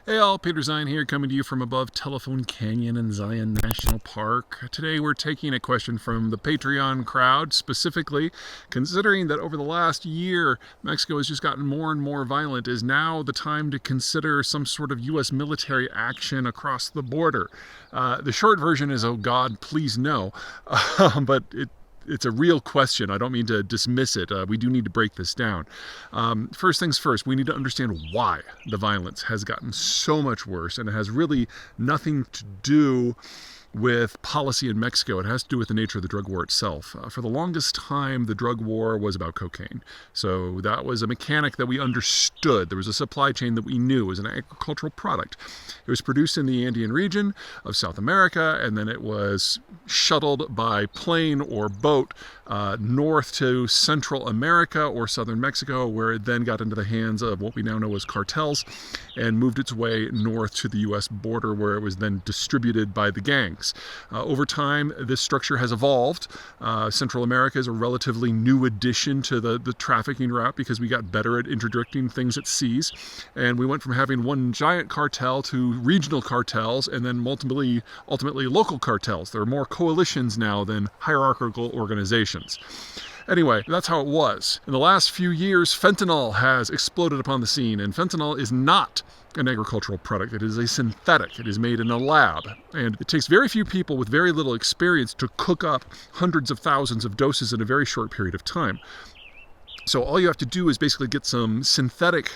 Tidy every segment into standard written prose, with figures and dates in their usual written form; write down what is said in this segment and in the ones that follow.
Hey all, Peter Zeihan here, coming to you from above Telephone Canyon in Zion National Park. Today we're taking a question from the Patreon crowd, specifically considering that over the last year Mexico has just gotten more and more violent. Is now the time to consider some sort of U.S. military action across the border? The short version is, oh God, please no. But it's a real question. I don't mean to dismiss it. We do need to break this down. First things first, we need to understand why the violence has gotten so much worse, and it has really nothing to do with policy in Mexico. It has to do with the nature of the drug war itself. For the longest time, the drug war was about cocaine. So that was a mechanic that we understood. There was a supply chain that we knew. It was an agricultural product. It was produced in the Andean region of South America, and then it was shuttled by plane or boat north to Central America or southern Mexico, where it then got into the hands of what we now know as cartels and moved its way north to the U.S. border, where it was then distributed by the gangs. Over time, this structure has evolved. Central America is a relatively new addition to the trafficking route because we got better at interdicting things at seas. And we went from having one giant cartel to regional cartels and then ultimately local cartels. There are more coalitions now than hierarchical organizations. Anyway, that's how it was. In the last few years, fentanyl has exploded upon the scene, and fentanyl is not an agricultural product. It is a synthetic. It is made in a lab, and it takes very few people with very little experience to cook up hundreds of thousands of doses in a very short period of time. So all you have to do is basically get some synthetic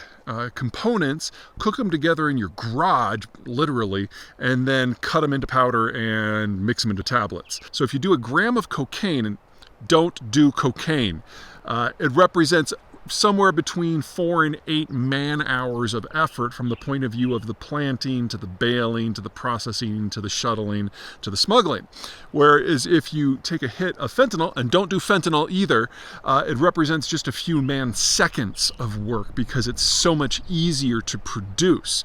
components, cook them together in your garage, literally, and then cut them into powder and mix them into tablets. So if you do a gram of cocaine, and don't do cocaine, it represents somewhere between 4 and 8 man-hours of effort from the point of view of the planting, to the baling, to the processing, to the shuttling, to the smuggling. Whereas if you take a hit of fentanyl, and don't do fentanyl either, it represents just a few man-seconds of work because it's so much easier to produce.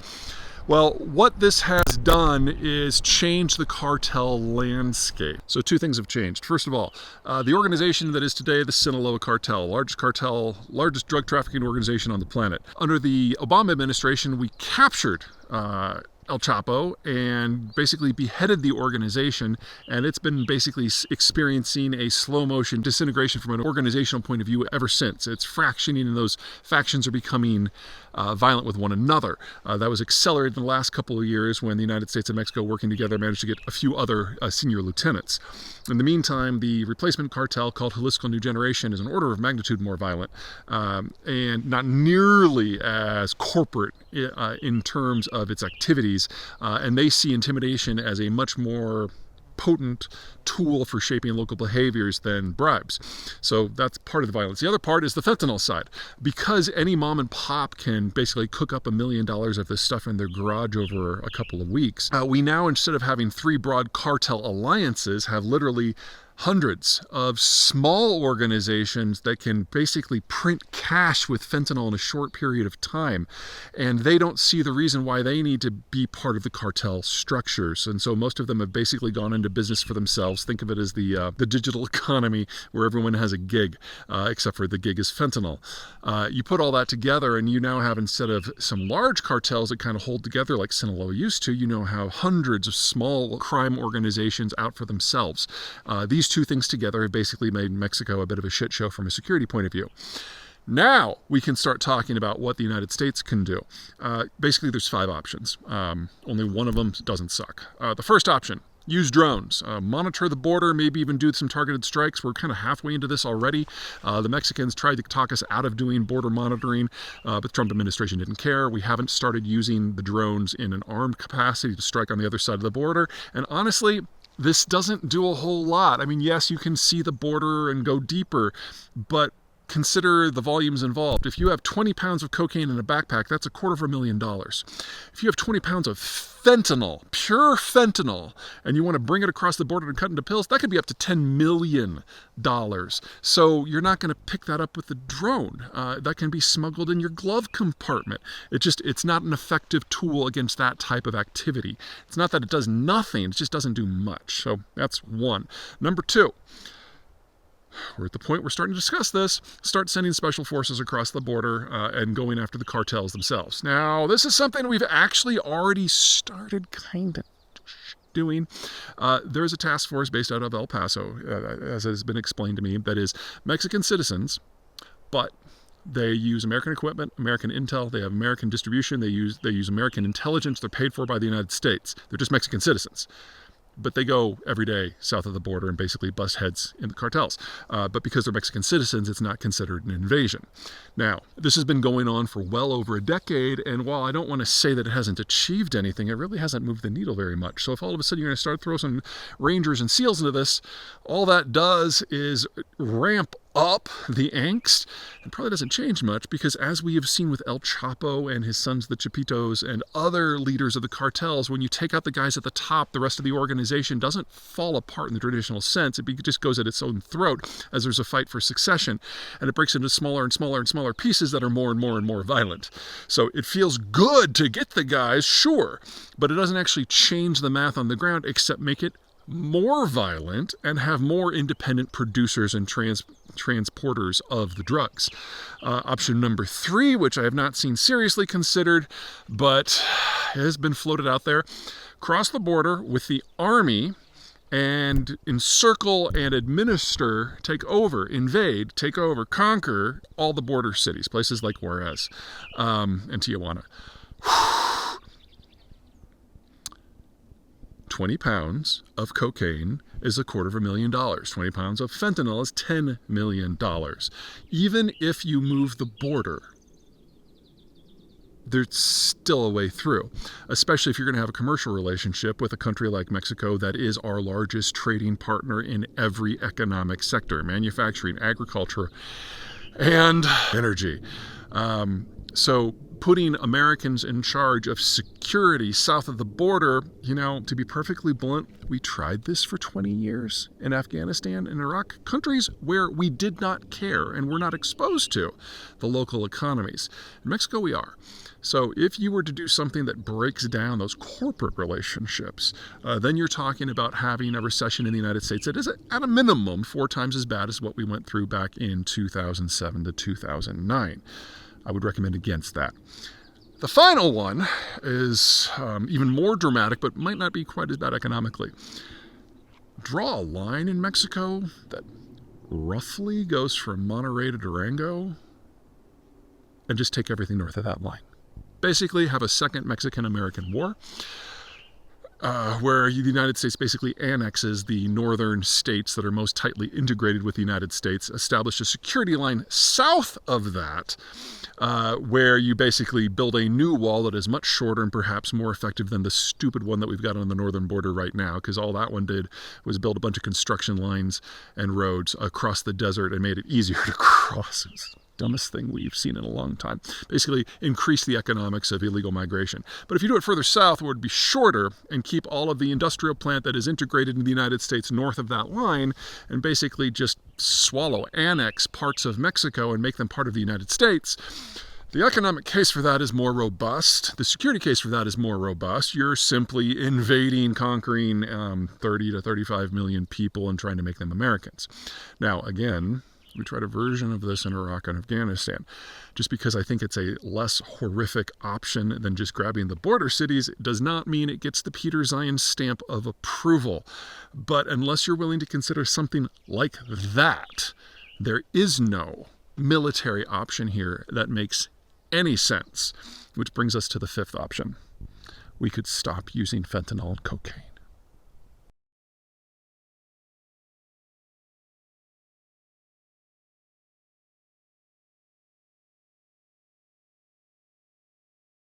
Well, what this has done is change the cartel landscape. So two things have changed. First of all, the organization that is today the Sinaloa Cartel, largest drug trafficking organization on the planet. Under the Obama administration, we captured El Chapo and basically beheaded the organization, and it's been basically experiencing a slow motion disintegration from an organizational point of view ever since. It's fractioning, and those factions are becoming violent with one another. That was accelerated in the last couple of years when the United States and Mexico, working together, managed to get a few other senior lieutenants. In the meantime, the replacement cartel called Jalisco New Generation is an order of magnitude more violent and not nearly as corporate in terms of its activities, and they see intimidation as a much more potent tool for shaping local behaviors than bribes. So that's part of the violence. The other part is the fentanyl side. Because any mom and pop can basically cook up $1 million of this stuff in their garage over a couple of weeks, we now, instead of having 3 broad cartel alliances, have literally hundreds of small organizations that can basically print cash with fentanyl in a short period of time, and they don't see the reason why they need to be part of the cartel structures. And so most of them have basically gone into business for themselves. Think of it as the digital economy, where everyone has a gig, except for the gig is fentanyl. You put all that together, and you now have, instead of some large cartels that kind of hold together like Sinaloa used to, you now have hundreds of small crime organizations out for themselves. These two things together have basically made Mexico a bit of a shit show from a security point of view. Now we can start talking about what the United States can do. Basically, there's 5 options. Only one of them doesn't suck. The first option: use drones, monitor the border, maybe even do some targeted strikes. We're kind of halfway into this already. The Mexicans tried to talk us out of doing border monitoring, but the Trump administration didn't care. We haven't started using the drones in an armed capacity to strike on the other side of the border. And honestly, this doesn't do a whole lot. I mean, yes, you can see the border and go deeper, but consider the volumes involved. If you have 20 pounds of cocaine in a backpack, that's $250,000. If you have 20 pounds of fentanyl, pure fentanyl, and you want to bring it across the border and cut into pills, that could be up to $10 million. So you're not going to pick that up with the drone. That can be smuggled in your glove compartment. It's not an effective tool against that type of activity. It's not that it does nothing, it just doesn't do much. So that's one. Number 2. we're at the point we're starting to discuss this, start sending special forces across the border and going after the cartels themselves. Now, this is something we've actually already started kind of doing. There's a task force based out of El Paso, as has been explained to me, that is Mexican citizens, but they use American equipment, American intel, they have American distribution, they use American intelligence, they're paid for by the United States. They're just Mexican citizens. But they go every day south of the border and basically bust heads in the cartels. But because they're Mexican citizens, it's not considered an invasion. Now, this has been going on for well over a decade, and while I don't want to say that it hasn't achieved anything, it really hasn't moved the needle very much. So if all of a sudden you're going to start throwing some Rangers and SEALs into this, all that does is ramp up the angst. It probably doesn't change much, because as we have seen with El Chapo and his sons, the Chapitos, and other leaders of the cartels, when you take out the guys at the top, the rest of the organization doesn't fall apart in the traditional sense. It just goes at its own throat as there's a fight for succession, and it breaks into smaller and smaller and smaller pieces that are more and more and more violent. So it feels good to get the guys, sure, but it doesn't actually change the math on the ground, except make it more violent and have more independent producers and transporters of the drugs. Option number 3, which I have not seen seriously considered, but has been floated out there: cross the border with the army and encircle and administer, take over, invade, take over, conquer all the border cities, places like Juarez and Tijuana. 20 pounds of cocaine is $250,000. 20 pounds of fentanyl is $10 million. Even if you move the border, there's still a way through, especially if you're going to have a commercial relationship with a country like Mexico that is our largest trading partner in every economic sector: manufacturing, agriculture, and energy. So putting Americans in charge of security south of the border, to be perfectly blunt, we tried this for 20 years in Afghanistan and Iraq, countries where we did not care and were not exposed to the local economies. In Mexico, we are. So if you were to do something that breaks down those corporate relationships, then you're talking about having a recession in the United States that is at a minimum 4 times as bad as what we went through back in 2007 to 2009. I would recommend against that. The final one is even more dramatic, but might not be quite as bad economically. Draw a line in Mexico that roughly goes from Monterrey to Durango, and just take everything north of that line. Basically have a second Mexican-American War, where the United States basically annexes the northern states that are most tightly integrated with the United States, establish a security line south of that, where you basically build a new wall that is much shorter and perhaps more effective than the stupid one that we've got on the northern border right now, because all that one did was build a bunch of construction lines and roads across the desert and made it easier to cross. It's the dumbest thing we've seen in a long time. Basically increase the economics of illegal migration. But if you do it further south, where it would be shorter, and keep all of the industrial plant that is integrated in the United States north of that line, and basically just annex parts of Mexico and make them part of the United States, the economic case for that is more robust. The security case for that is more robust. You're simply invading, conquering 30 to 35 million people and trying to make them Americans. Now, again, we tried a version of this in Iraq and Afghanistan. Just because I think it's a less horrific option than just grabbing the border cities does not mean it gets the Peter Zeihan stamp of approval. But unless you're willing to consider something like that, there is no military option here that makes any sense. Which brings us to the 5th option. We could stop using fentanyl and cocaine.